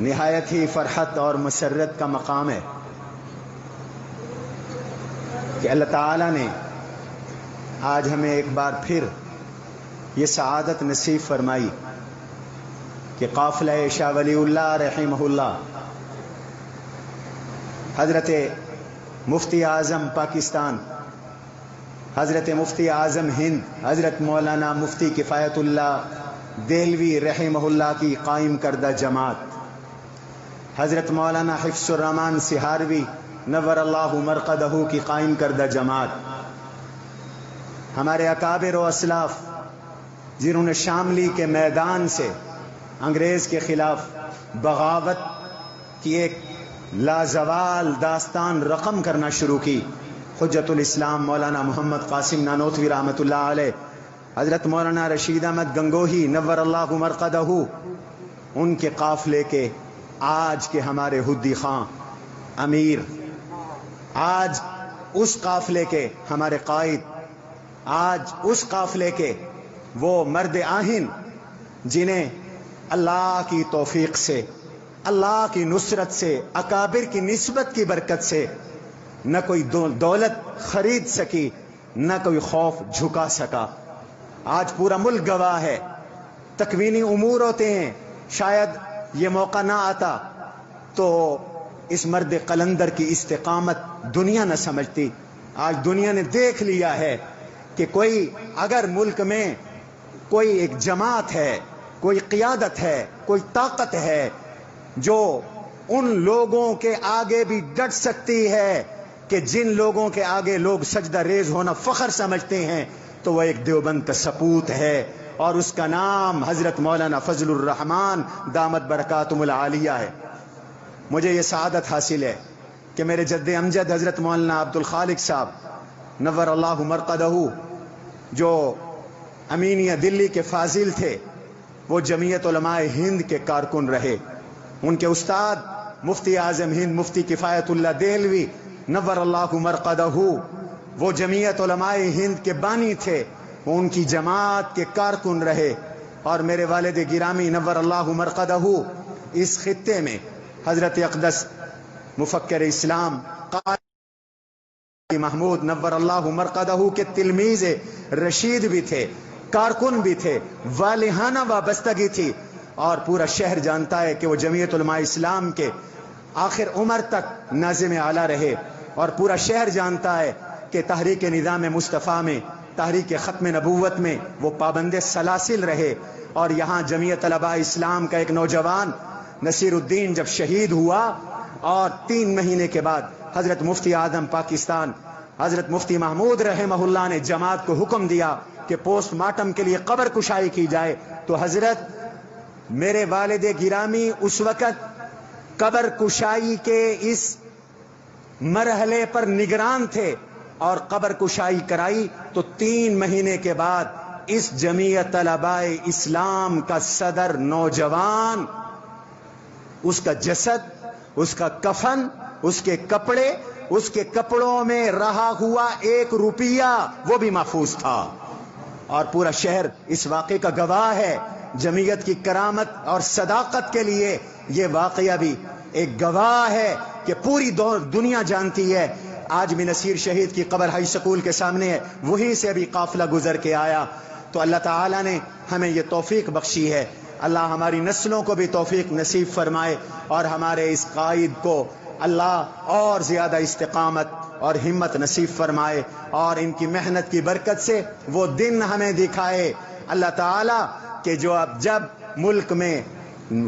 نہایت ہی فرحت اور مسرت کا مقام ہے کہ اللہ تعالیٰ نے آج ہمیں ایک بار پھر یہ سعادت نصیب فرمائی کہ قافلہ شاہ ولی اللہ رحمہ اللہ حضرت مفتی اعظم پاکستان، حضرت مفتی اعظم ہند، حضرت مولانا مفتی کفایت اللہ دہلوی رحمہ اللہ کی قائم کردہ جماعت، حضرت مولانا حفظ الرحمان سہاروی نور اللہ مرقدہ کی قائم کردہ جماعت، ہمارے اکابر و اسلاف جنہوں نے شاملی کے میدان سے انگریز کے خلاف بغاوت کی ایک لازوال داستان رقم کرنا شروع کی، حجت الاسلام مولانا محمد قاسم نانوتوی رحمۃ اللہ علیہ، حضرت مولانا رشید احمد گنگوہی نور اللہ مرقدہ، ان کے قافلے کے آج کے ہمارے ہدی خان امیر، آج اس قافلے کے ہمارے قائد، آج اس قافلے کے وہ مرد آہن جنہیں اللہ کی توفیق سے، اللہ کی نصرت سے، اکابر کی نسبت کی برکت سے نہ کوئی دولت خرید سکی، نہ کوئی خوف جھکا سکا۔ آج پورا ملک گواہ ہے، تکوینی امور ہوتے ہیں، شاید یہ موقع نہ آتا تو اس مرد قلندر کی استقامت دنیا نہ سمجھتی۔ آج دنیا نے دیکھ لیا ہے کہ کوئی اگر ملک میں کوئی ایک جماعت ہے، کوئی قیادت ہے، کوئی طاقت ہے جو ان لوگوں کے آگے بھی ڈٹ سکتی ہے کہ جن لوگوں کے آگے لوگ سجدہ ریز ہونا فخر سمجھتے ہیں، تو وہ ایک دیوبند کا سپوت ہے، اور اس کا نام حضرت مولانا فضل الرحمان دامت برکاتہم العالیہ ہے۔ مجھے یہ سعادت حاصل ہے کہ میرے جد امجد حضرت مولانا عبد الخالق صاحب نور اللہ مرقدہ، جو امینیہ دلی کے فاضل تھے، وہ جمعیت علماء ہند کے کارکن رہے، ان کے استاد مفتی اعظم ہند مفتی کفایت اللہ دہلوی نور اللہ مرقدہ وہ جمعیت علماء ہند کے بانی تھے، وہ ان کی جماعت کے کارکن رہے، اور میرے والد گرامی نور اللہ مرقدہ اس خطے میں حضرت اقدس مفکر اسلام قاری محمود نور اللہ مرقدہ کے تلمیذ رشید بھی تھے، کارکن بھی تھے، والہانہ وابستگی تھی، اور پورا شہر جانتا ہے کہ وہ جمعیت علماء اسلام کے آخر عمر تک ناظم اعلیٰ رہے، اور پورا شہر جانتا ہے کہ تحریک نظام مصطفیٰ میں، تحریک ختم نبوت میں وہ پابند سلاسل رہے، اور یہاں جمعیت علماء اسلام کا ایک نوجوان نصیر الدین جب شہید ہوا، اور 3 مہینے کے بعد حضرت مفتی اعظم پاکستان حضرت مفتی محمود رحمہ اللہ نے جماعت کو حکم دیا کہ پوسٹ مارٹم کے لیے قبر کشائی کی جائے، تو حضرت میرے والد گرامی اس وقت قبر کشائی کے اس مرحلے پر نگران تھے، اور قبر کشائی کرائی تو 3 مہینے کے بعد اس جمعیت علماء اسلام کا صدر نوجوان، اس کا جسد، اس کا کفن، اس کے کپڑے، اس کے کپڑوں میں رہا ہوا 1 روپیہ وہ بھی محفوظ تھا، اور پورا شہر اس واقعے کا گواہ ہے۔ جمعیت کی کرامت اور صداقت کے لیے یہ واقعہ بھی ایک گواہ ہے کہ پوری دنیا جانتی ہے۔ آج بھی نصیر شہید کی قبر ہائی سکول کے سامنے ہے، وہیں سے ابھی قافلہ گزر کے آیا، تو اللہ تعالیٰ نے ہمیں یہ توفیق بخشی ہے۔ اللہ ہماری نسلوں کو بھی توفیق نصیب فرمائے، اور ہمارے اس قائد کو اللہ اور زیادہ استقامت اور ہمت نصیب فرمائے، اور ان کی محنت کی برکت سے وہ دن ہمیں دکھائے اللہ تعالیٰ کہ جب ملک میں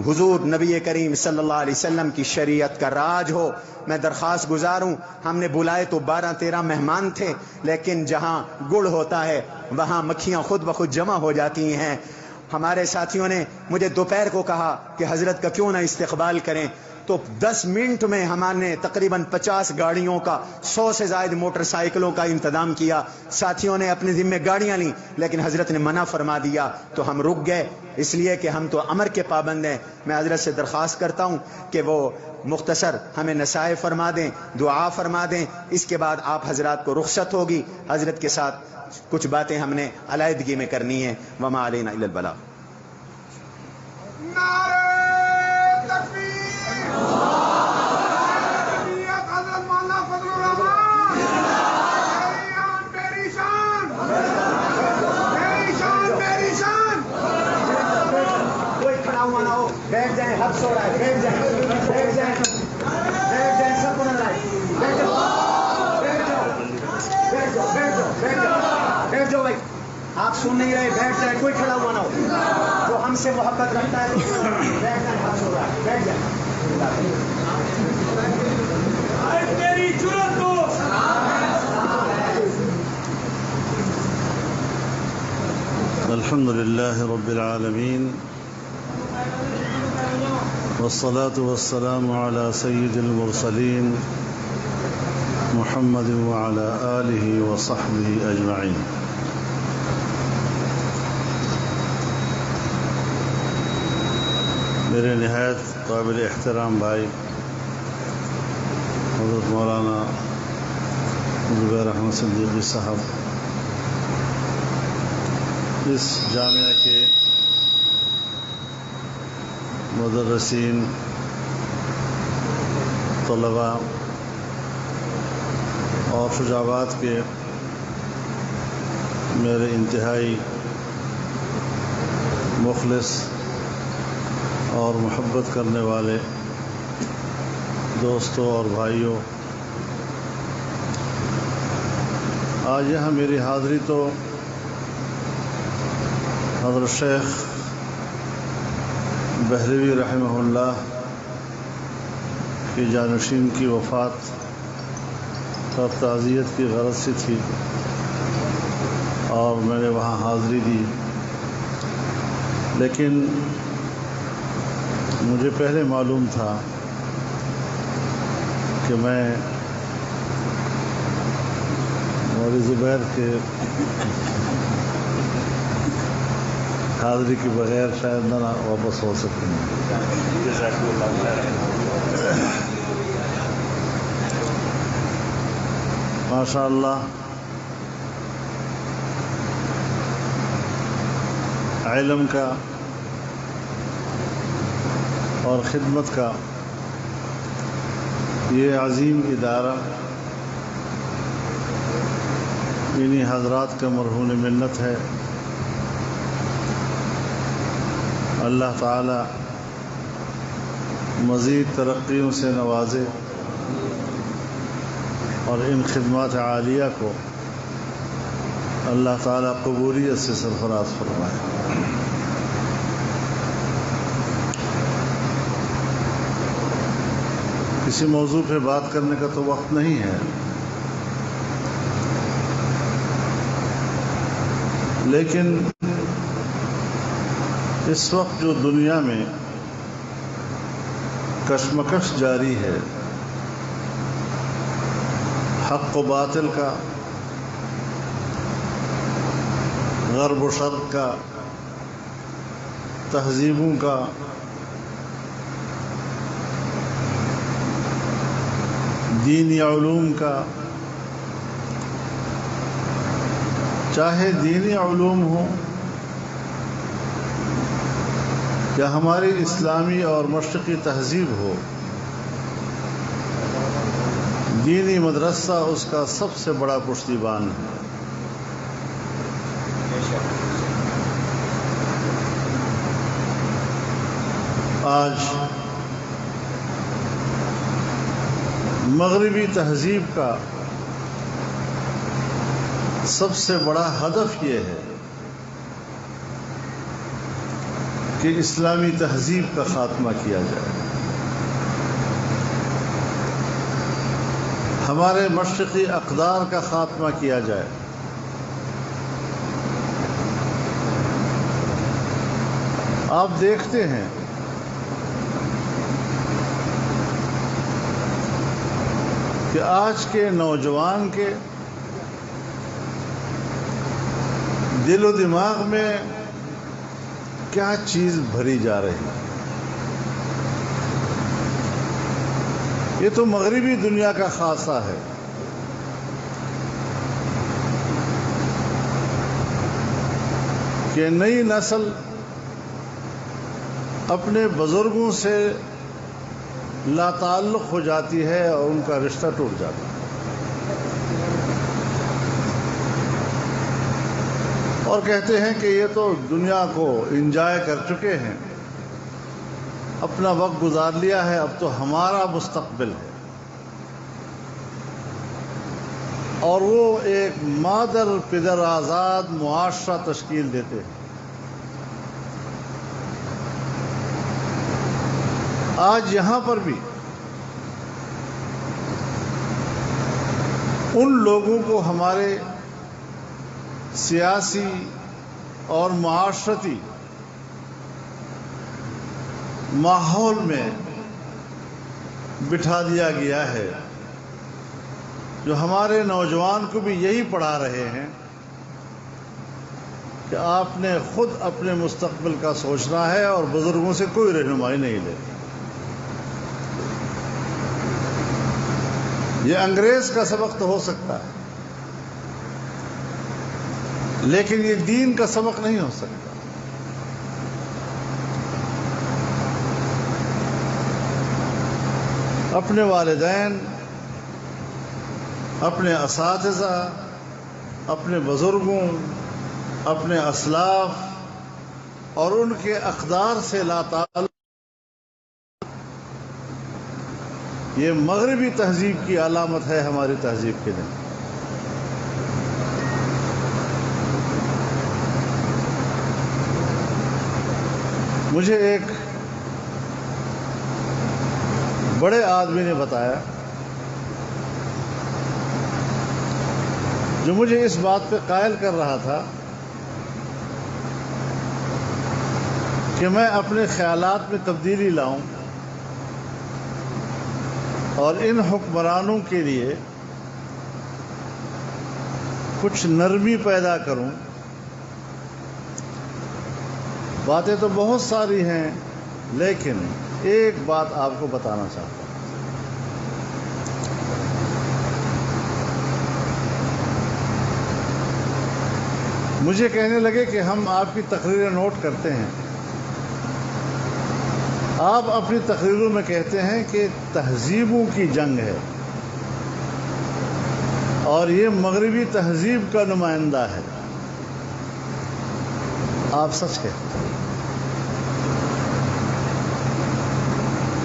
حضور نبی کریم صلی اللہ علیہ وسلم کی شریعت کا راج ہو۔ میں درخواست گزاروں، ہم نے بلائے تو 12-13 مہمان تھے، لیکن جہاں گڑ ہوتا ہے وہاں مکھیاں خود بخود جمع ہو جاتی ہیں۔ ہمارے ساتھیوں نے مجھے دوپہر کو کہا کہ حضرت کا کیوں نہ استقبال کریں، تو 10 منٹ میں ہمارے تقریباً 50 گاڑیوں کا، 100 سے زائد موٹر سائیکلوں کا انتظام کیا۔ ساتھیوں نے اپنے ذمہ گاڑیاں لیں، لیکن حضرت نے منع فرما دیا تو ہم رک گئے، اس لیے کہ ہم تو امر کے پابند ہیں۔ میں حضرت سے درخواست کرتا ہوں کہ وہ مختصر ہمیں نصائح فرما دیں، دعا فرما دیں، اس کے بعد آپ حضرات کو رخصت ہوگی۔ حضرت کے ساتھ کچھ باتیں ہم نے علیحدگی میں کرنی ہیں۔ وما علینا الا البلاغ۔ نعرہ تکبیر! بیٹھ جائیں، حق سو رہا ہے، بیٹھ جائیں، بیٹھ جائیں، بیٹھ جائیں، سب کو نظر آئے، بیٹھ جاؤ، بیٹھ جاؤ، بیٹھ جاؤ، بیٹھ جاؤ، بیٹھ جاؤ، بیٹھ جاؤ بھائی، آپ سن نہیں رہے، بیٹھ جائیں، کوئی کھڑا ہوا نہ ہو، جو ہم سے محبت رکھتا ہے بیٹھ جائیں، حق سو رہا ہے، بیٹھ جائیں. تیری جرأت کو الحمد لله رب العالمين والصلاة والسلام على سيد المرسلين محمد وعلى آله وصحبه أجمعين. میرے نہایت قابل احترام بھائی حضرت مولانا زبیر احمد صدیقی صاحب، اس جامعہ کے مدرسین، طلباء اور شجاعت کے میرے انتہائی مخلص اور محبت کرنے والے دوستوں اور بھائیوں، آج یہاں میری حاضری تو حضرت شیخ بحریوی رحمہ اللہ کی جانشین کی وفات اور تعزیت کی غرض سے تھی، اور میں نے وہاں حاضری دی. لیکن مجھے پہلے معلوم تھا کہ میں مولوی زبیر کے حاضری کے بغیر شاید نہ واپس ہو سکتے ہیں. ماشاء اللہ، علم کا اور خدمت کا یہ عظیم ادارہ انہی حضرات کا مرہون منت ہے. اللہ تعالی مزید ترقیوں سے نوازے اور ان خدمات عالیہ کو اللہ تعالی قبولیت سے سرفراز فرمائے. کسی موضوع پہ بات کرنے کا تو وقت نہیں ہے، لیکن اس وقت جو دنیا میں کشمکش جاری ہے، حق و باطل کا، غرب و شرق کا، تہذیبوں کا، دینی علوم کا، چاہے دینی علوم ہوں یا ہماری اسلامی اور مشرقی تہذیب ہو، دینی مدرسہ اس کا سب سے بڑا پشتیبان ہے. آج مغربی تہذیب کا سب سے بڑا ہدف یہ ہے کہ اسلامی تہذیب کا خاتمہ کیا جائے. ہمارے مشرقی اقدار کا خاتمہ کیا جائے. آپ دیکھتے ہیں کہ آج کے نوجوان کے دل و دماغ میں کیا چیز بھری جا رہی ہے. یہ تو مغربی دنیا کا خاصہ ہے. کہ نئی نسل اپنے بزرگوں سے لا تعلق ہو جاتی ہے اور ان کا رشتہ ٹوٹ جاتا ہے. اور کہتے ہیں کہ یہ تو دنیا کو انجوائے کر چکے ہیں، اپنا وقت گزار لیا ہے، اب تو ہمارا مستقبل ہے، اور وہ ایک مادر پدر آزاد معاشرہ تشکیل دیتے ہیں۔ آج یہاں پر بھی ان لوگوں کو ہمارے سیاسی اور معاشرتی ماحول میں بٹھا دیا گیا ہے، جو ہمارے نوجوان کو بھی یہی پڑھا رہے ہیں کہ آپ نے خود اپنے مستقبل کا سوچنا ہے اور بزرگوں سے کوئی رہنمائی نہیں لینی۔ یہ انگریز کا سبق تو ہو سکتا ہے، لیکن یہ دین کا سبق نہیں ہو سکتا۔ اپنے والدین، اپنے اساتذہ، اپنے بزرگوں، اپنے اسلاف اور ان کے اقدار سے لا تعلق، یہ مغربی تہذیب کی علامت ہے ہماری تہذیب کے دن۔ مجھے ایک بڑے آدمی نے بتایا، جو مجھے اس بات پہ قائل کر رہا تھا کہ میں اپنے خیالات میں تبدیلی لاؤں اور ان حکمرانوں کے لیے کچھ نرمی پیدا کروں۔ باتیں تو بہت ساری ہیں، لیکن ایک بات آپ کو بتانا چاہتا ہوں۔ مجھے کہنے لگے کہ ہم آپ کی تقریریں نوٹ کرتے ہیں، آپ اپنی تقریروں میں کہتے ہیں کہ تہذیبوں کی جنگ ہے اور یہ مغربی تہذیب کا نمائندہ ہے۔ آپ سچ کہتے ہیں،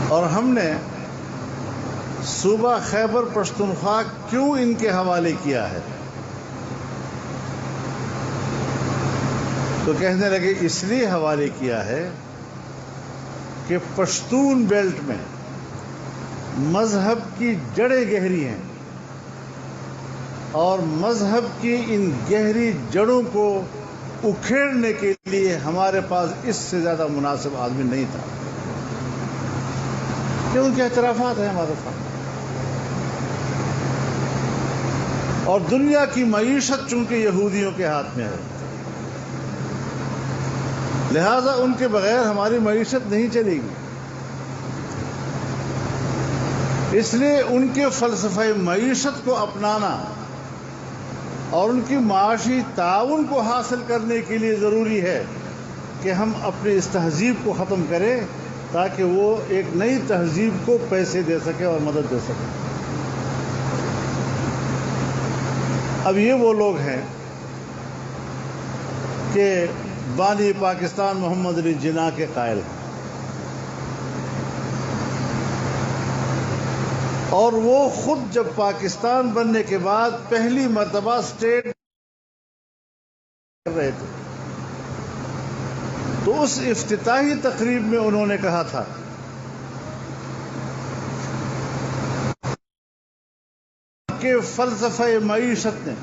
اور ہم نے صوبہ خیبر پختونخوا کیوں ان کے حوالے کیا ہے؟ تو کہنے لگے اس لیے حوالے کیا ہے کہ پشتون بیلٹ میں مذہب کی جڑیں گہری ہیں، اور مذہب کی ان گہری جڑوں کو اکھیڑنے کے لیے ہمارے پاس اس سے زیادہ مناسب آدمی نہیں تھا، کہ ان کے اعترافات ہیں ہمارے پاس، اور دنیا کی معیشت چونکہ یہودیوں کے ہاتھ میں ہے، لہذا ان کے بغیر ہماری معیشت نہیں چلے گی۔ اس لیے ان کے فلسفہ معیشت کو اپنانا اور ان کی معاشی تعاون کو حاصل کرنے کے لیے ضروری ہے کہ ہم اپنی اس تہذیب کو ختم کریں، تاکہ وہ ایک نئی تہذیب کو پیسے دے سکے اور مدد دے سکے۔ اب یہ وہ لوگ ہیں کہ بانی پاکستان محمد علی جناح کے قائل ہیں، اور وہ خود جب پاکستان بننے کے بعد پہلی مرتبہ اسٹیٹ کر رہے تھے، تو اس افتتاحی تقریب میں انہوں نے کہا تھا کہ فلسفہ معیشت نے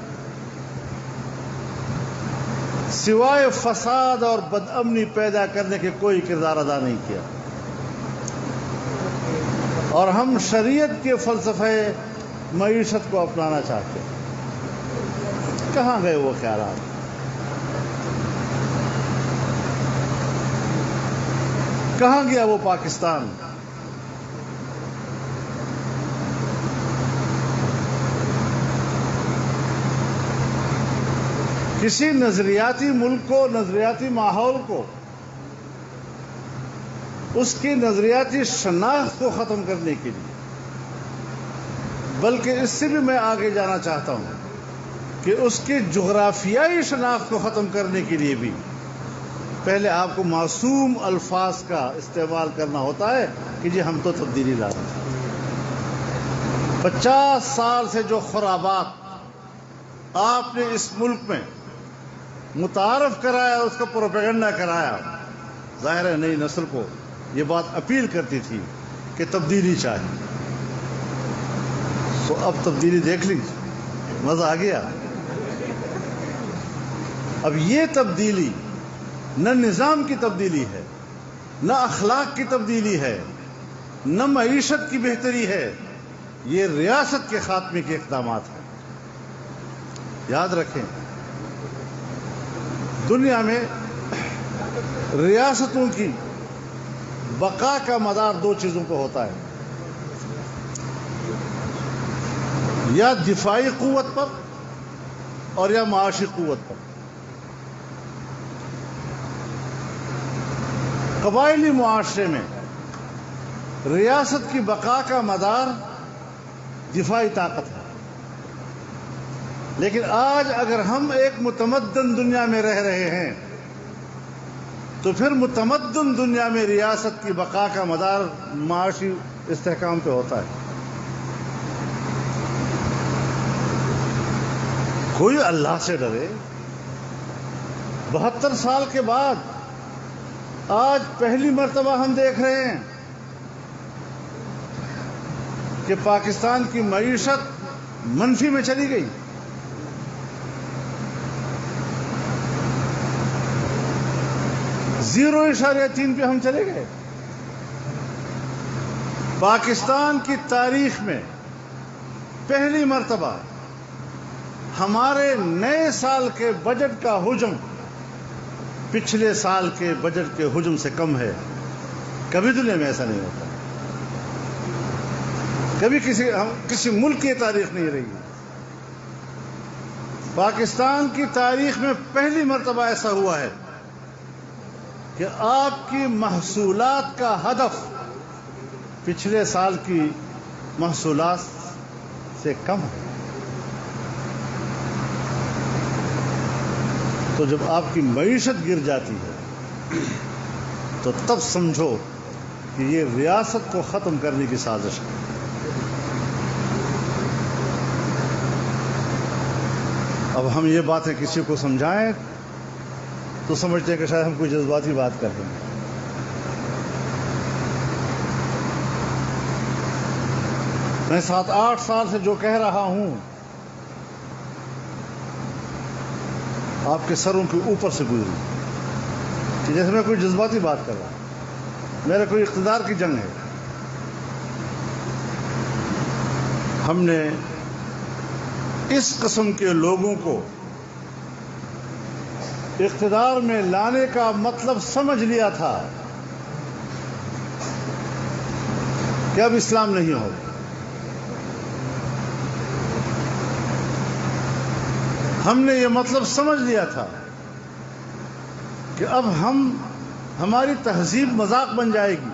سوائے فساد اور بدامنی پیدا کرنے کے کوئی کردار ادا نہیں کیا، اور ہم شریعت کے فلسفہ معیشت کو اپنانا چاہتے ہیں۔ کہاں گئے وہ خیالات؟ کہاں گیا وہ پاکستان؟ کسی نظریاتی ملک کو، نظریاتی ماحول کو، اس کی نظریاتی شناخت کو ختم کرنے کے لیے، بلکہ اس سے بھی میں آگے جانا چاہتا ہوں کہ اس کی جغرافیائی شناخت کو ختم کرنے کے لیے بھی پہلے آپ کو معصوم الفاظ کا استعمال کرنا ہوتا ہے کہ جی ہم تو تبدیلی لا رہے ہیں۔ 50 سال سے جو خرابات آپ نے اس ملک میں متعارف کرایا، اس کا پروپیگنڈا کرایا، ظاہر ہے نئی نسل کو یہ بات اپیل کرتی تھی کہ تبدیلی چاہیے۔ تو اب تبدیلی دیکھ لیجیے، مزہ آ گیا۔ اب یہ تبدیلی نہ نظام کی تبدیلی ہے، نہ اخلاق کی تبدیلی ہے، نہ معیشت کی بہتری ہے، یہ ریاست کے خاتمے کے اقدامات ہیں۔ یاد رکھیں، دنیا میں ریاستوں کی بقا کا مدار 2 چیزوں پہ ہوتا ہے، یا دفاعی قوت پر اور یا معاشی قوت پر۔ قبائلی معاشرے میں ریاست کی بقا کا مدار دفاعی طاقت ہے، لیکن آج اگر ہم ایک متمدن دنیا میں رہ رہے ہیں تو پھر متمدن دنیا میں ریاست کی بقا کا مدار معاشی استحکام پہ ہوتا ہے۔ کوئی اللہ سے ڈرے۔ 72 سال کے بعد آج پہلی مرتبہ ہم دیکھ رہے ہیں کہ پاکستان کی معیشت منفی میں چلی گئی۔ (0.3 پہ ہم چلے گئے۔ پاکستان کی تاریخ میں پہلی مرتبہ ہمارے نئے سال کے بجٹ کا حجم پچھلے سال کے بجٹ کے حجم سے کم ہے۔ کبھی دنیا میں ایسا نہیں ہوتا، کبھی کسی ملک کی تاریخ نہیں رہی۔ پاکستان کی تاریخ میں پہلی مرتبہ ایسا ہوا ہے کہ آپ کی محصولات کا ہدف پچھلے سال کی محصولات سے کم ہے۔ تو جب آپ کی معیشت گر جاتی ہے تو تب سمجھو کہ یہ ریاست کو ختم کرنے کی سازش ہے۔ اب ہم یہ باتیں کسی کو سمجھائیں تو سمجھتے ہیں کہ شاید ہم کوئی جذباتی بات کر رہے ہیں۔ میں 7-8 سال سے جو کہہ رہا ہوں آپ کے سروں کے اوپر سے گزری کہ جیسے میں کوئی جذباتی بات کر رہا ہوں، میرا کوئی اقتدار کی جنگ ہے۔ ہم نے اس قسم کے لوگوں کو اقتدار میں لانے کا مطلب سمجھ لیا تھا کہ اب اسلام نہیں ہوگا۔ ہم نے یہ مطلب سمجھ لیا تھا کہ اب ہماری تہذیب مذاق بن جائے گی،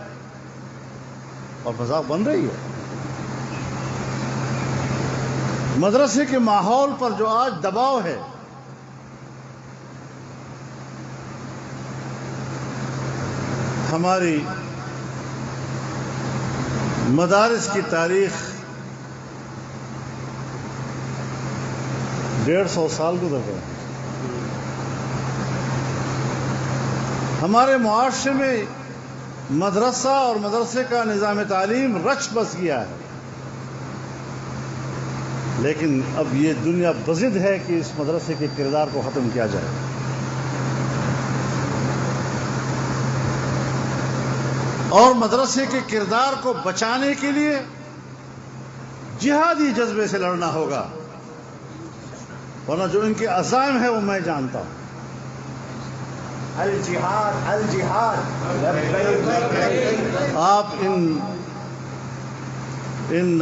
اور مذاق بن رہی ہے۔ مدرسے کے ماحول پر جو آج دباؤ ہے، ہماری مدارس کی تاریخ 150 سال گزر گئے۔ ہمارے معاشرے میں مدرسہ اور مدرسے کا نظام تعلیم رچ بس گیا ہے، لیکن اب یہ دنیا بضد ہے کہ اس مدرسے کے کردار کو ختم کیا جائے۔ اور مدرسے کے کردار کو بچانے کے لیے جہادی جذبے سے لڑنا ہوگا، ورنہ جو ان کے عزائم ہے وہ میں جانتا ہوں۔ الجہاد الجہاد، آپ ان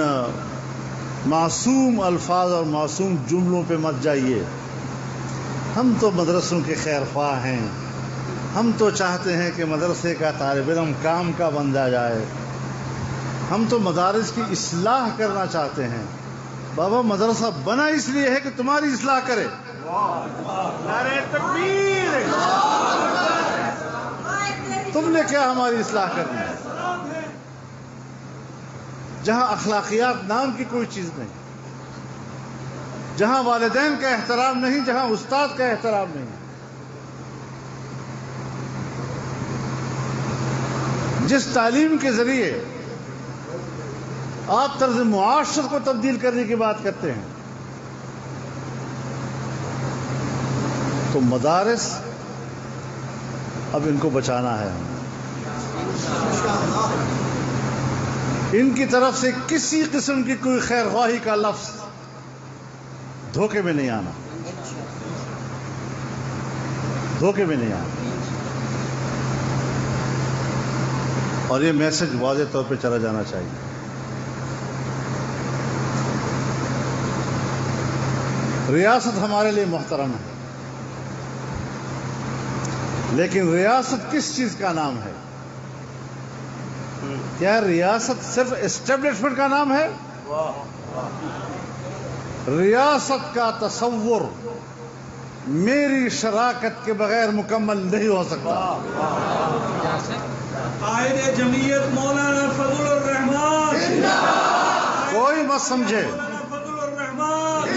معصوم الفاظ اور معصوم جملوں پہ مت جائیے۔ ہم تو مدرسوں کے خیر خواہ ہیں، ہم تو چاہتے ہیں کہ مدرسے کا طالب علم کام کا بندہ جائے، ہم تو مدارس کی اصلاح کرنا چاہتے ہیں۔ بابا مدرسہ بنا اس لیے ہے کہ تمہاری اصلاح کرے۔ نعرہ تکبیر! تم نے کیا ہماری اصلاح کرنی ہے؟ جہاں اخلاقیات نام کی کوئی چیز نہیں، جہاں والدین کا احترام نہیں، جہاں استاد کا احترام نہیں، جس تعلیم کے ذریعے آپ طرز معاشرت کو تبدیل کرنے کی بات کرتے ہیں، تو مدارس اب ان کو بچانا ہے. ان کی طرف سے کسی قسم کی کوئی خیر خواہی کا لفظ دھوکے میں نہیں آنا، دھوکے میں نہیں آنا. اور یہ میسج واضح طور پہ چلا جانا چاہیے. ریاست ہمارے لیے محترم ہے، لیکن ریاست کس چیز کا نام ہے؟ کیا ریاست صرف اسٹیبلشمنٹ کا نام ہے؟ ریاست کا تصور میری شراکت کے بغیر مکمل نہیں ہو سکتا. قائد جمعیت مولانا فضل الرحمان، کوئی مت سمجھے فضل الرحمان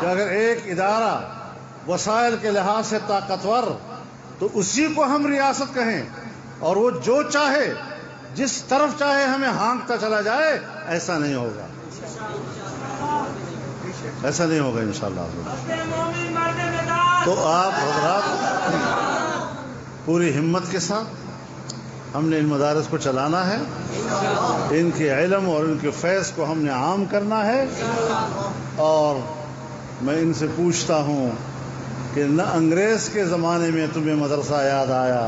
کہ اگر ایک ادارہ وسائل کے لحاظ سے طاقتور تو اسی کو ہم ریاست کہیں، اور وہ جو چاہے جس طرف چاہے ہمیں ہانکتا چلا جائے. ایسا نہیں ہوگا، ایسا نہیں ہوگا انشاءاللہ. تو آپ حضرات پوری ہمت کے ساتھ ہم نے ان مدارس کو چلانا ہے، ان کے علم اور ان کے فیض کو ہم نے عام کرنا ہے. اور میں ان سے پوچھتا ہوں کہ نہ انگریز کے زمانے میں تمہیں مدرسہ یاد آیا،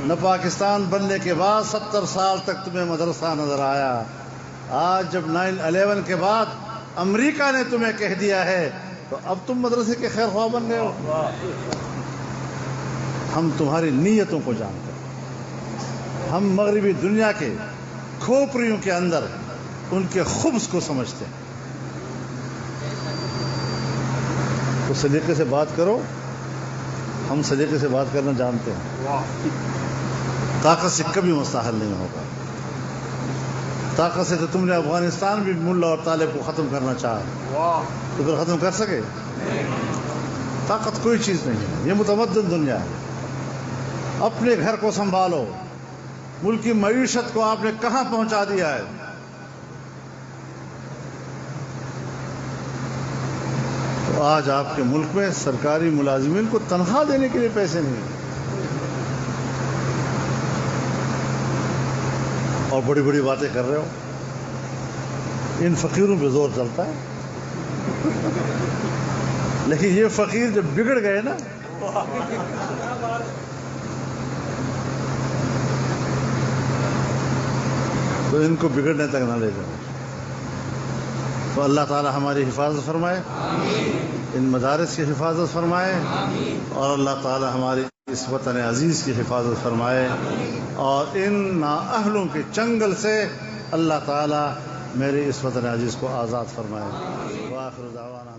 نہ پاکستان بننے کے بعد 70 سال تک تمہیں مدرسہ نظر آیا. آج جب 9/11 کے بعد امریکہ نے تمہیں کہہ دیا ہے تو اب تم مدرسے کے خیر خواہ بن گئے ہو. ہم تمہاری نیتوں کو جانتے ہیں، ہم مغربی دنیا کے کھوپڑیوں کے اندر ان کے خبز کو سمجھتے ہیں. تو سلیقے سے بات کرو، ہم سلیقے سے بات کرنا جانتے ہیں. طاقت سے کبھی مسئلہ حل نہیں ہوگا. طاقت سے تو تم نے افغانستان بھی ملا اور طالب کو ختم کرنا چاہا، تو پھر ختم کر سکے؟ طاقت کوئی چیز نہیں ہے. یہ متمدن دنیا ہے. اپنے گھر کو سنبھالو. ملک کی معیشت کو آپ نے کہاں پہنچا دیا ہے؟ تو آج آپ کے ملک میں سرکاری ملازمین کو تنخواہ دینے کے لیے پیسے نہیں ہیں، اور بڑی بڑی باتیں کر رہے ہو. ان فقیروں پہ زور چلتا ہے، لیکن یہ فقیر جب بگڑ گئے نا، تو ان کو بگڑنے تک نہ لے جاؤ. تو اللہ تعالی ہماری حفاظت فرمائے، ان مدارس کی حفاظت فرمائے، اور اللہ تعالی ہماری اس وطن عزیز کی حفاظت فرمائے، اور ان نااہلوں کے چنگل سے اللہ تعالی میرے اس وطن عزیز کو آزاد فرمائے. وآخر دعوانا